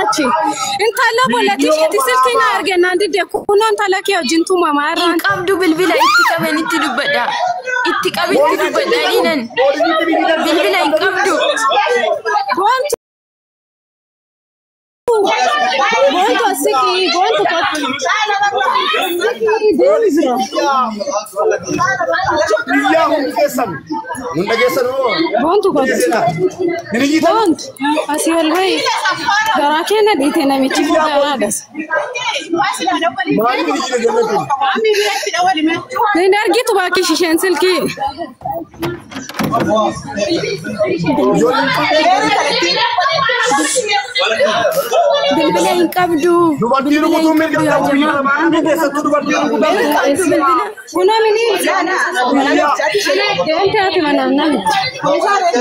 achi intala bolati shiti silkina argena ndide kuno intala ke jintu mama ran qabdu bilbila itti qaben itti dubbada itti qabitti dubbada inan bilbila in qabdu going to siki going to bilbila qabdu dubartiin kutuun mirga qabu maamni keessattuu dubartiin kuna mini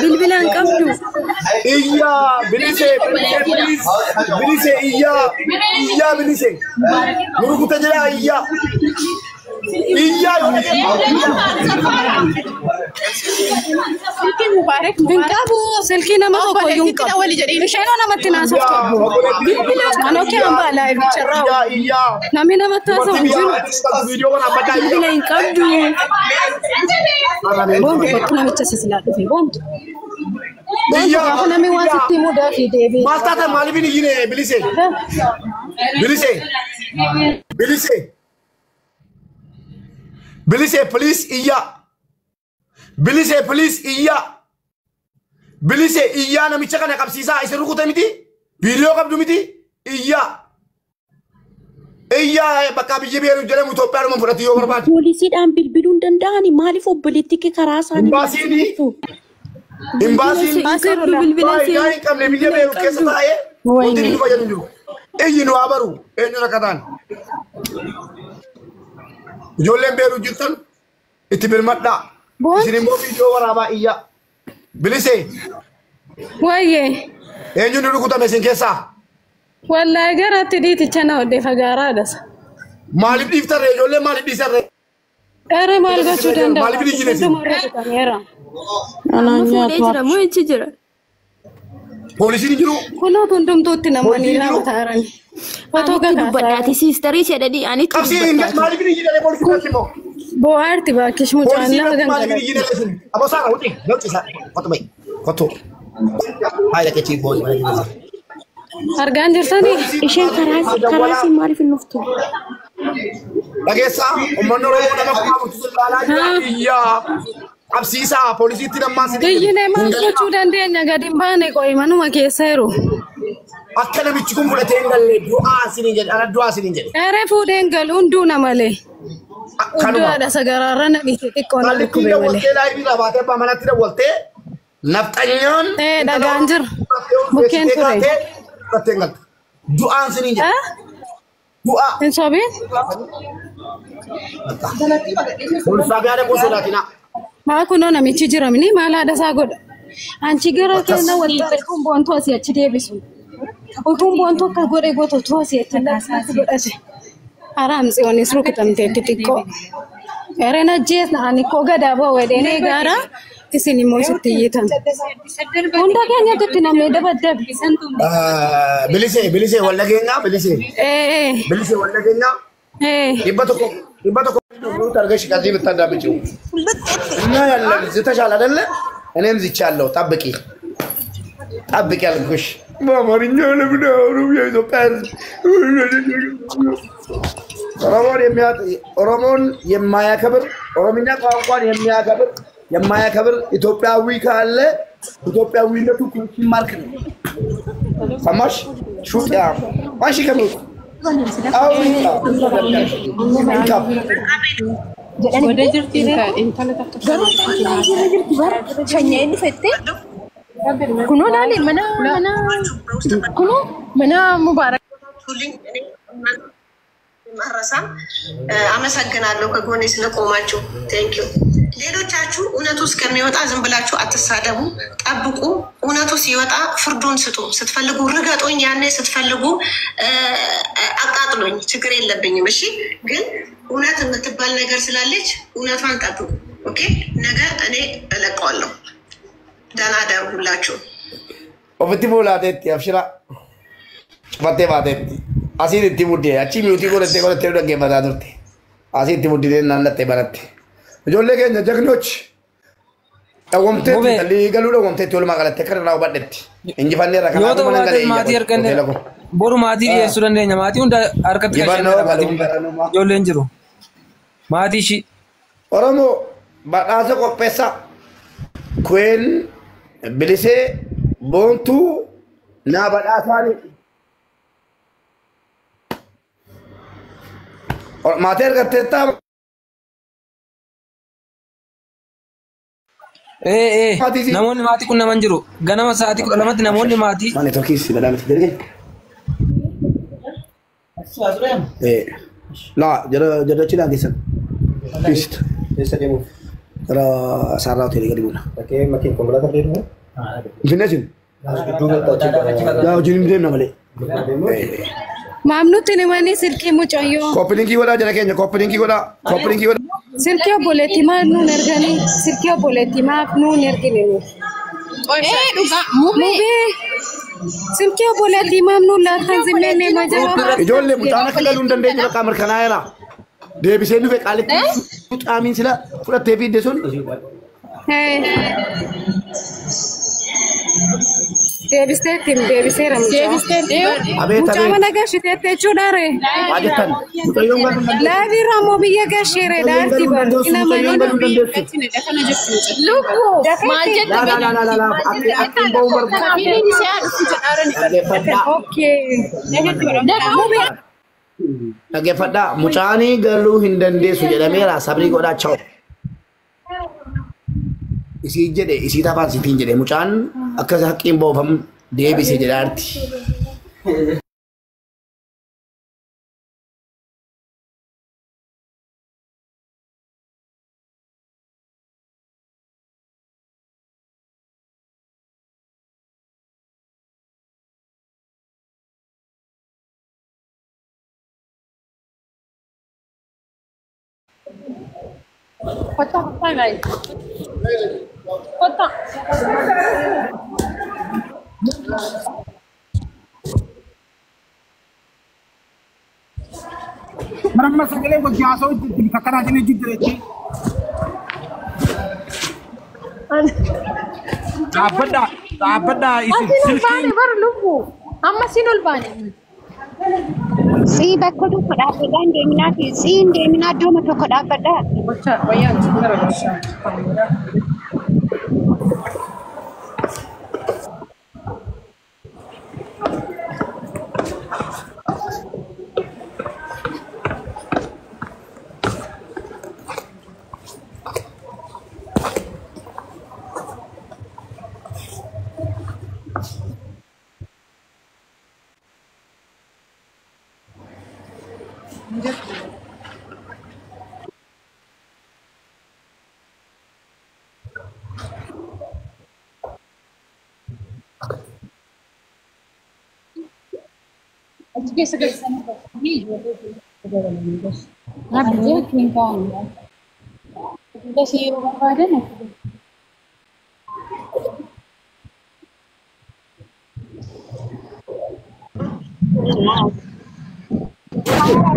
bilbila qabdu iya bilise iya bilise murukuta jira iya Silki mubarak binkabu silki nama ko yunka shayno nama tinaso bilbila anoke amba live charao nami nama taso video wana badai bilbila qabdu bongo ko tuna micha sila do bongo bongo nami wasiti muda fi devi mastata malibini yine bilise police iya bilise iya namicha kana qabsiisa isa rukute miti video qabdu miti iya bakka biyye beeru jedhamu Itoophiyaa dhuma fudhati yoo barbaade poolisiidhaan bilbiluun danda'ani maaliif obboleetti karaa isaanii imbaasiin bilbila yaani qabne biyye beeru keessa taa'ee wanti nu fayyadu jiru eenyu nu abaru eenyu rakkataan ijoolleen beeru jirtan itti birmadhaa isin immoo video waraabaa iyya bilise waye eenyu nu rukutame isin keessaa wallahi garatti dhiiticha na odde fagaaraadhas maaliif dhiiftarre ijoollee maaliif dhiisarre ere maal gochuu danda'a maaliif dhiijinesin jira moo ichi jira poolisiin jiru kunoo hundumtuutti namoonni lama taa'anii foto dubbadhaati siistarii jedhadhi ani qabsii maaliif dhiijinare poolisiin immoo bohaarti baakish mucaan lafa gangala abo saara wuti lewcisa kotu bay kotu hayda kechi boy argaan jirtanii isheen karaa si maaliif nuftu dhageessa ummanni Oromoo nama kuma murtisu laalaa iyya qabsiisa poolisiitti nammaa si diyyine maal gochuu dandeenya gadi hin baane qo'i manuma keessa jiru akka namichi kun fudhatee hin galle du'aa siniin jedhe ere fuudheen galu hunduu namalee kanuma ada sagaraarra nabiti xiqqoo na dhukkube malee waltee laayivii rabaatee abbaa manatti dawwaltee nafxanyaan dhagaan jira mukkeen ture fudhatee galte du'aan siniin jedhe du'a hin sobiin poolisaa biyaadee kun sodaatina maa kunoo namichi jiramni maal haadha isaa godha anchi gara kenna waltaa kun boontuu asii achi deebisu utuun boontuu akka godhe goototu asii achi godhate haram tsiyonis rukutamte titiko erena jes na aniko gada bo wedene gara isini mo sitiyita onda kenya tutina me dabadab bilise walla kenya bilise walla kenya ibatu ko nu targash kazi bitanda bicu እና ያለ ዝተሻለ አይደለ እኔም ዝቻለሁ ጠብቂ አልኩሽ በአማርኛ ለምናወሩ የኢትዮጵያ ኦሮሞን የማያከብር ኦሮምኛ ቋንቋን የማያከብር ኢትዮጵያዊ ካለ ኢትዮጵያዊነቱ ኩንቺን ማርክ ነው ሰማሽ ሹጥያ ማሽ ከመጡ ወደ ጅርቲ ሸኘኝ ፈቴ ኩኖ ዳሌ መና ሙባረክ ማራሳም አመሰግናለሁ ከጎኔ ስለቆማችሁ ቴንክ ዩ ሌሎቻችሁ እውነቱ እስከሚወጣ ዝም ብላችሁ አትሳደቡ ጠብቁ እውነቱ ሲወጣ ፍርዱን ስጡ ስትፈልጉ ርገጡኝ ያኔ ስትፈልጉ አቃጥሉኝ ችግር የለብኝም እሺ ግን እውነት የምትባል ነገር ስላለች እውነቷን ጠብቁ ኦኬ ነገ እኔ እለቀዋለሁ ደህና ደሩ ሁላችሁ ኦፍቲ ቦላቴት ያፍሽራ battee baateetti. Asiin itti muddee achi miutii godhattee dhaggeeffataa turte. Asiin itti muddee naannattee baratte. Ijoollee keenya jagnochi. Dhawwamtee talii galuu dhawwamtee itti walumaa galattee kan irraa hubadhetti. Injifannee irraa yoo ta'u maatii arganne boru maatii dhiyeessuu dandeenya maatii hunda harkatti ijoolleen jiru maatii ishii. Oromoo badhaasa qopheessaa Queen bilisee boontuu naa badhaasaanii. Maatii argattee ta'a. Namoonni maatii kun naman jiru ganama sa'aatii 12tti namoonni maatii. Mane tokkis dadamti derge. La jara cina geessan. Pist. Eessa deemu? Gara Saarraa hoteelii gadi buuna. Bakee makiin konkolaataa deemu? Finneesin. Yaa hojiin deemna malee. Maamnutti nimani silkii mucayyoo. Koppilinkii godhaa jara keenya koppilinkii godhaa. Koppilinkii godhaa. Silkii obboleetti maal nuun erganii silkii obboleetti maaf nuun ergine. Dhugaa mubee. Silkii obboleetti maaf nuun laatan zimmee majaa. Ijoollee mucaan akka galuu hin dandeenye bakka mirkanaa'eera. Deebisee dhufe qaalitti mucaamiin sila fudhattee fiidde sun. Deebiseera mucaa mana gashiteetti jechuudha ree. Ajjettan mucayyoon galuu hin dandeessu. Laabiirraa moo biyya gashire daarti bar Mucayyoon galuu hin dandeessu. Lubbuu maal jettu? Akkiin ba'uu barbaada. Dhaggeeffadhaa mucaanii galuu hin dandeessu jedhameera sabrii godhaa chaa'u. Isii jedhe isii tafaan sitiin jedhe mucaan akkas haqqiin boofamu deebise jedhaarti. Marama sagalee wajjin haasa'u itti kakkanaa jennee jijjiiretti. Dhaabbadhaa isin silkii. Amma siin ol baane. Si bakka tokko dhaabbadhaan deeminaa fi siin deeminaa iddooma tokko dhaabbadhaa.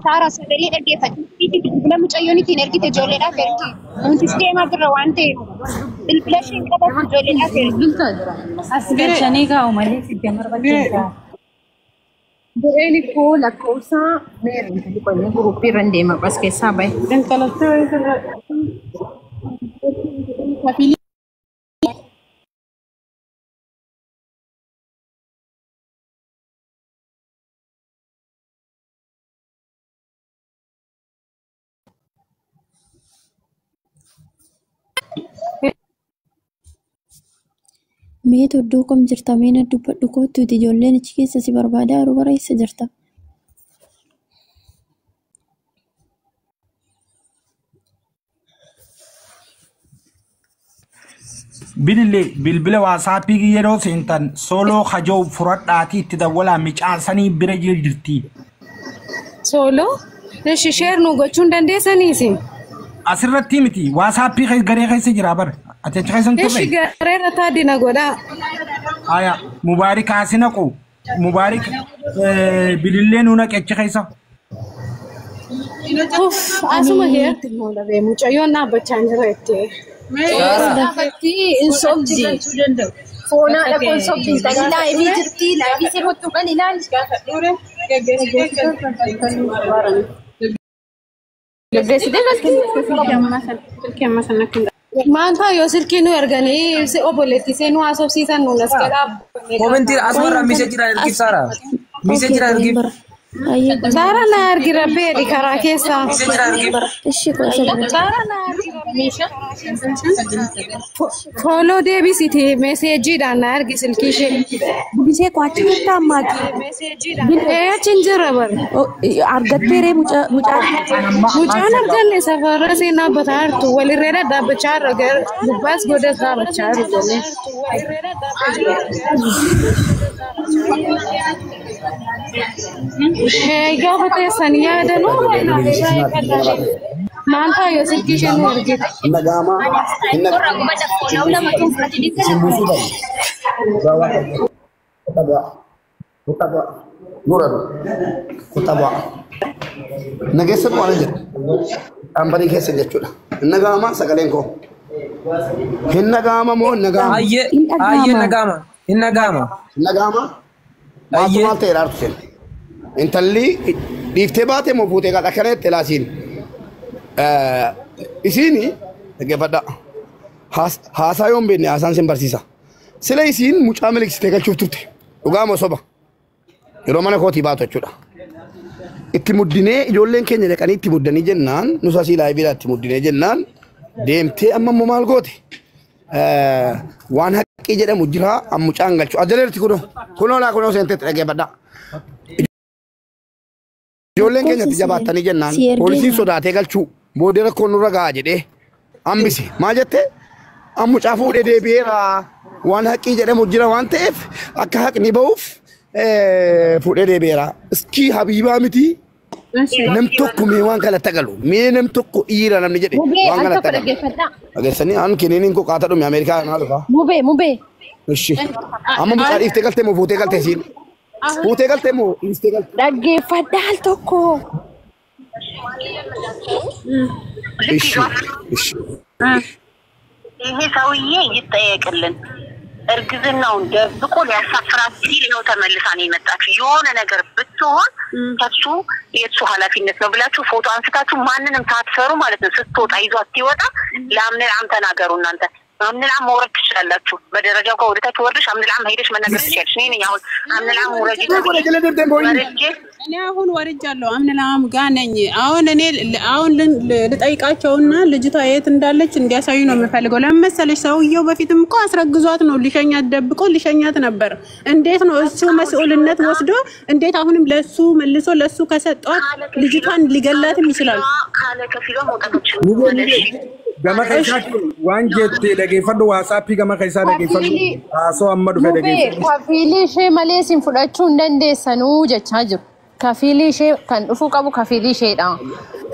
Saara sagalee dhaggeeffatu bilbila mucayyoon ittiin ergite ijoolleedhaaf ergi. Nutis deemaa jirra waan ta'eef bilbila isheen qabatu ijoolleedhaaf ergi. As galchanii kaa'u malee sitti marbachiisa. Bu'een koo lakkoofsa meerii qonni guruppii irra deema as keessaa bahe. Mee iddoo kam jirta? Mee na dubbadhu kootuuti ijoolleen achi keessa si barbaadaa yeroo bara eessa jirta? Bilbila waasaappii yeroo seentan sooloo hajoo fudhadhaatii itti dawwalaa micaasanii bira jirti. Sooloo? Eshi sheer nu gochuun dandeessaniisi? Asirratti miti waasaappii garee keessa jira bara. Ati achi keessan turre? Eshi garee irratti addina godhaa. Aya mubaarik haasina qo Mubarak bililleen una qecha keessa. Asuma heerti moola bee mucayyoon dhaabbachaa hin jirreetti. Dhaabatti hin sobdi. Foonaa dhaquun sobdi. Laayivii jirti. Laayivii si hottu kan ilaali. Maanta yoo silkiin nu erganii obboleetti seenuu haasofsiisan nuun as gadhaa. Komentii asmarraa miseejira ergif Saara. Miseejira ergif. Saara na ergira beedi karaa keessaa. Fooloo deebisiti meseejiidhaan na ergi silkii ishee. Bisee kwachi jirta ammaati. Achiin jira bara. Argatteeree Mucaan arganne safarra seenaa bataa jirtu walirree dhaabbachaa irra gubbaas godas dhaabbachaa jiru jennee. Gaafa teessan yaadanuu maanta yoo silkii ishee nu ergite. Nageessa waan jedhu ambanii keessa jechuudha. Nagaama sagaleen koo. Hin nagaama moo nagaama? Ayyee nagaama. Hin nagaama. Nagaama. Maal ta'e raartu sen. Intalli dhiiftee baate moo fuutee qaadha kaneetti laasiin. Isiini dhaggeeffadha. Haasaa yoon beekne haasaan sin barsiisa. Sila isiin mucaa miliksitee galchuuf turte. Dhugaama soba. Yeroo mana kootii baatu jechuudha. Itti muddinee ijoolleen keenya dhaqanii itti muddanii jennaan nus asii laayibiidhaa itti muddinee jennaan deemtee amma immoo maal goote waan haqqii jedhamu jira mucaan galchu ajaleerti kunoo seenteetti dhaggeeffadha. Ijoolleen keenya itti jabaattanii jennaan poolisiin sodaatee galchuu boodee rakkoon nurra gahaa jedhee hambise maa jettee mucaa fuudhee deebi'eera waan haqqii jedhamu jira waan ta'eef akka haqni ba'uuf fuudhee deebi'eera. Iskii habiibaa miti. Nam tokko mee waan kana tagalu mee nam tokko dhiira namni jedhe waan kana tagalu ageessanii aan kiniiniin koo qaata dhume Ameerikaa naa dhufa. Mubee. Ishi amma mucaa dhiiftee galtee moo fuutee galtee siin fuutee galtee moo dhiiftee galtee. Dhaggeeffadhaa al tokko. Ishi. ይሄ ሰውዬ ይጠየቅልን። እርግዝናውን ደብቆ ሊያሳፍራት ሲል ይኸው ተመልሳ ነው የመጣችው። የሆነ ነገር ብትሆን ከሱ የእሱ ኃላፊነት ነው ብላችሁ ፎቶ አንስታችሁ ማንንም ሳትፈሩ ማለት ነው ስትወጣ ይዟት ሲወጣ ለአምንልዓም ተናገሩ። እናንተ አምንልዓም መውረድ ትችላላችሁ። በደረጃው ከወደታች ወርደሽ አምንልዓም ሄደሽ መናገር ትችያለሽ። እኔ ነኝ አሁን አምንልዓም ወረጅ እኔ አሁን ወርጃለሁ። አምንልዓም ጋር ነኝ። አሁን ልጠይቃቸውና ልጅቷ የት እንዳለች እንዲያሳዩ ነው የምፈልገው። ለምን መሰለሽ ሰውየው በፊትም እኮ አስረግዟት ነው ሊሸኛት ደብቆ ሊሸኛት ነበር። እንዴት ነው እሱ መስኡልነት ወስዶ እንዴት አሁንም ለሱ መልሶ ለሱ ከሰጧት ልጅቷን ሊገላትም ይችላል። ካለ ከፊሎ ሞጣቶች Gama keessatti waan jettee dhaggeeffadhu waasappii gama keessaa dhaggeeffadhu haasoo amma dhufe dhaggeeffadhu. Kafiilii ishee malee isin fudhachuu hin dandeessanuu jechaa jiru. Kafiilii ishee kan dhufuu qabu kafiilii isheedha.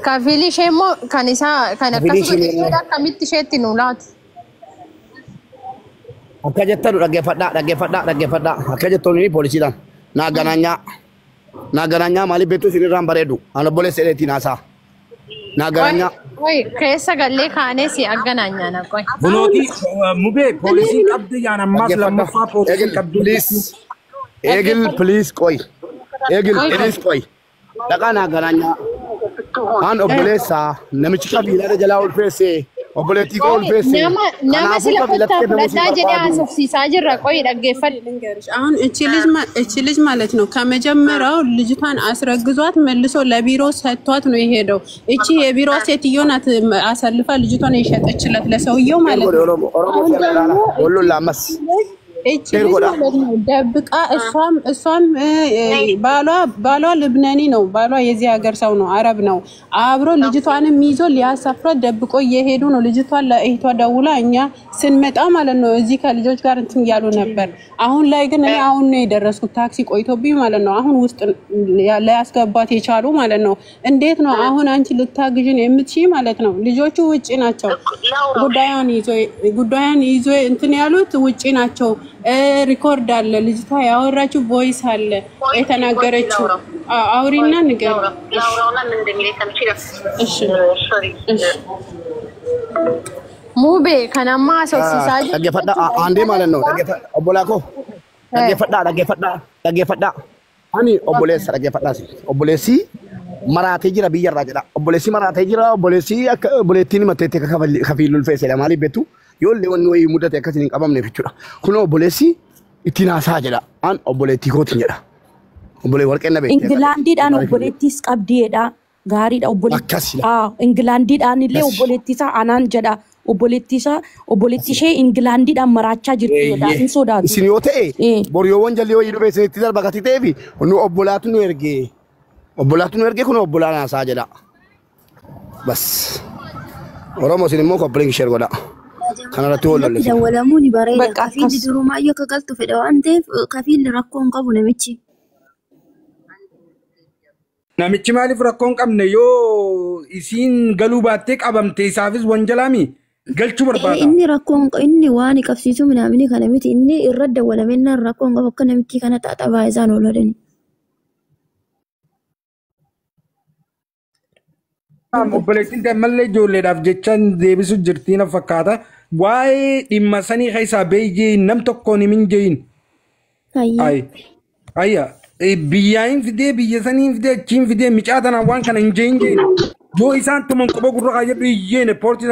Kafiilii ishee immoo kan isaa kan akkasuma akkamitti isheetti nu laatu. Akka jettan dhaggeeffadhaa. Akka jettoon poolisiidhaan naaganaanyaa maaliif beektu isinirraan bareedu ana obboleessa dheetiin haasaa. Naaganaanyaa. Keessa gallee kaanee si agganaanyaan qoy. Bunooti mubee poolisiin qabdi yaan ammaas lammaffaa poolisiin qabdi. Please qoy. Dhaqaa naaganaanyaa. Aan obboleessaa namichi qabiilaadha jalaa ulfeessee obboleettii koo ulfeessee. Nama sila kottaa fudhadhaa jedhee haasofsiisaa jirra qoy dhaggeeffadhu. አሁን እቺ ልጅ ማለት ነው ከመጀመሪያው ልጅቷን አስረግዟት መልሶ ለቢሮ ሰጥቷት ነው የሄደው። እቺ የቢሮ ሴትዮ ናት አሰልፋ ልጅቷን የሸጠችለት ለሰውየው ማለት ነው። እቺ ልጅ ማለት ነው ደብቃ እሷም ባሏ ልብናኒ ነው። ባሏ የዚህ ሀገር ሰው ነው፣ አረብ ነው። አብሮ ልጅቷንም ይዞ ሊያሳፍራት ደብቆ እየሄዱ ነው። ልጅቷን ለእህቷ ደውላ እኛ ስንመጣ ማለት ነው እዚህ ከልጆች ጋር እንትን ያሉ ነበር። አሁን ላይ ግን እኔ አሁን ነው የደረስኩት ታክሲ ቆይቶብኝ ማለት ነው። አሁን ውስጥ ሊያስገባት የቻሉ ማለት ነው። እንዴት ነው አሁን አንቺ ልታግዥን የምትሺ ማለት ነው? ልጆቹ ውጪ ናቸው። ጉዳዩን ይዞ እንትን ያሉት ውጪ ናቸው። ሪኮርድ አለ ልጅቷ ያወራችው ቮይስ አለ የተናገረችው አውሪና ንገር ላውራውና ምን እንደሚለኝ ሰምቼ እሺ ሙቤ ከናማ ሶሲሳ ደገፈዳ አንዴ ማለት ነው ኦቦላኮ ደገፈዳ አኒ ኦቦሌስ ደገፈዳ ሲ ኦቦሌሲ መራቴ ጅራ ቢየራ ጀዳ ኦቦሌሲ መራቴ ጅራ ኦቦሌሲ ኦቦሌቲኒ መቴቴ ከፊሉል ፈሰ ለማሊ ቤቱ yolle wonni way mudate akasini qabamne fichudha kuno obbolesi itina sa jedha an obboleti kooti jedha obbole warqenna be Engilandi dhaan obbolettis qabdiidha gaariidha obboletti Engilandi dhaan illee obbolettisa anan jedha obboletti ishee Engilandi dhaan marachaa jirti jedha in sodaatu isin yoo ta'e boryoowwan jalli wayii dhufee isinitti darbakati ta'eefi nu obbolaatu nu erge kuno obbolana sa jedha bas oromo isin immoo kopling share godha kana ratuulla da wala muni bareeda kafiilli duruma ayyo ka galtu fedha waan ta'eef kafiilli rakkoon qabu namichi maaliif rakkoon qabne yoo isiin galuu baattee qabamte isaafis wanjalaami galchuu barbaada inni rakkoon inni waan qabsiisu minaamini kana miti inni irra dawwalamennaan rakkoon qabu akka namichi kana xaxabaa isaan oolodani obboleettiin mallee ijoolleedhaaf jechaan deebisu jirtiin fakkaata waa'ee dhimma sanii keessaa beeyyee nam tokkoon himin jeeyin ayya biyyaayin fidee biyya saniin fidee achiin fidee micaa tanaan waan kana hin jeeyin yoo isaan tuman quba gurra kaayadhu iyyeene poortii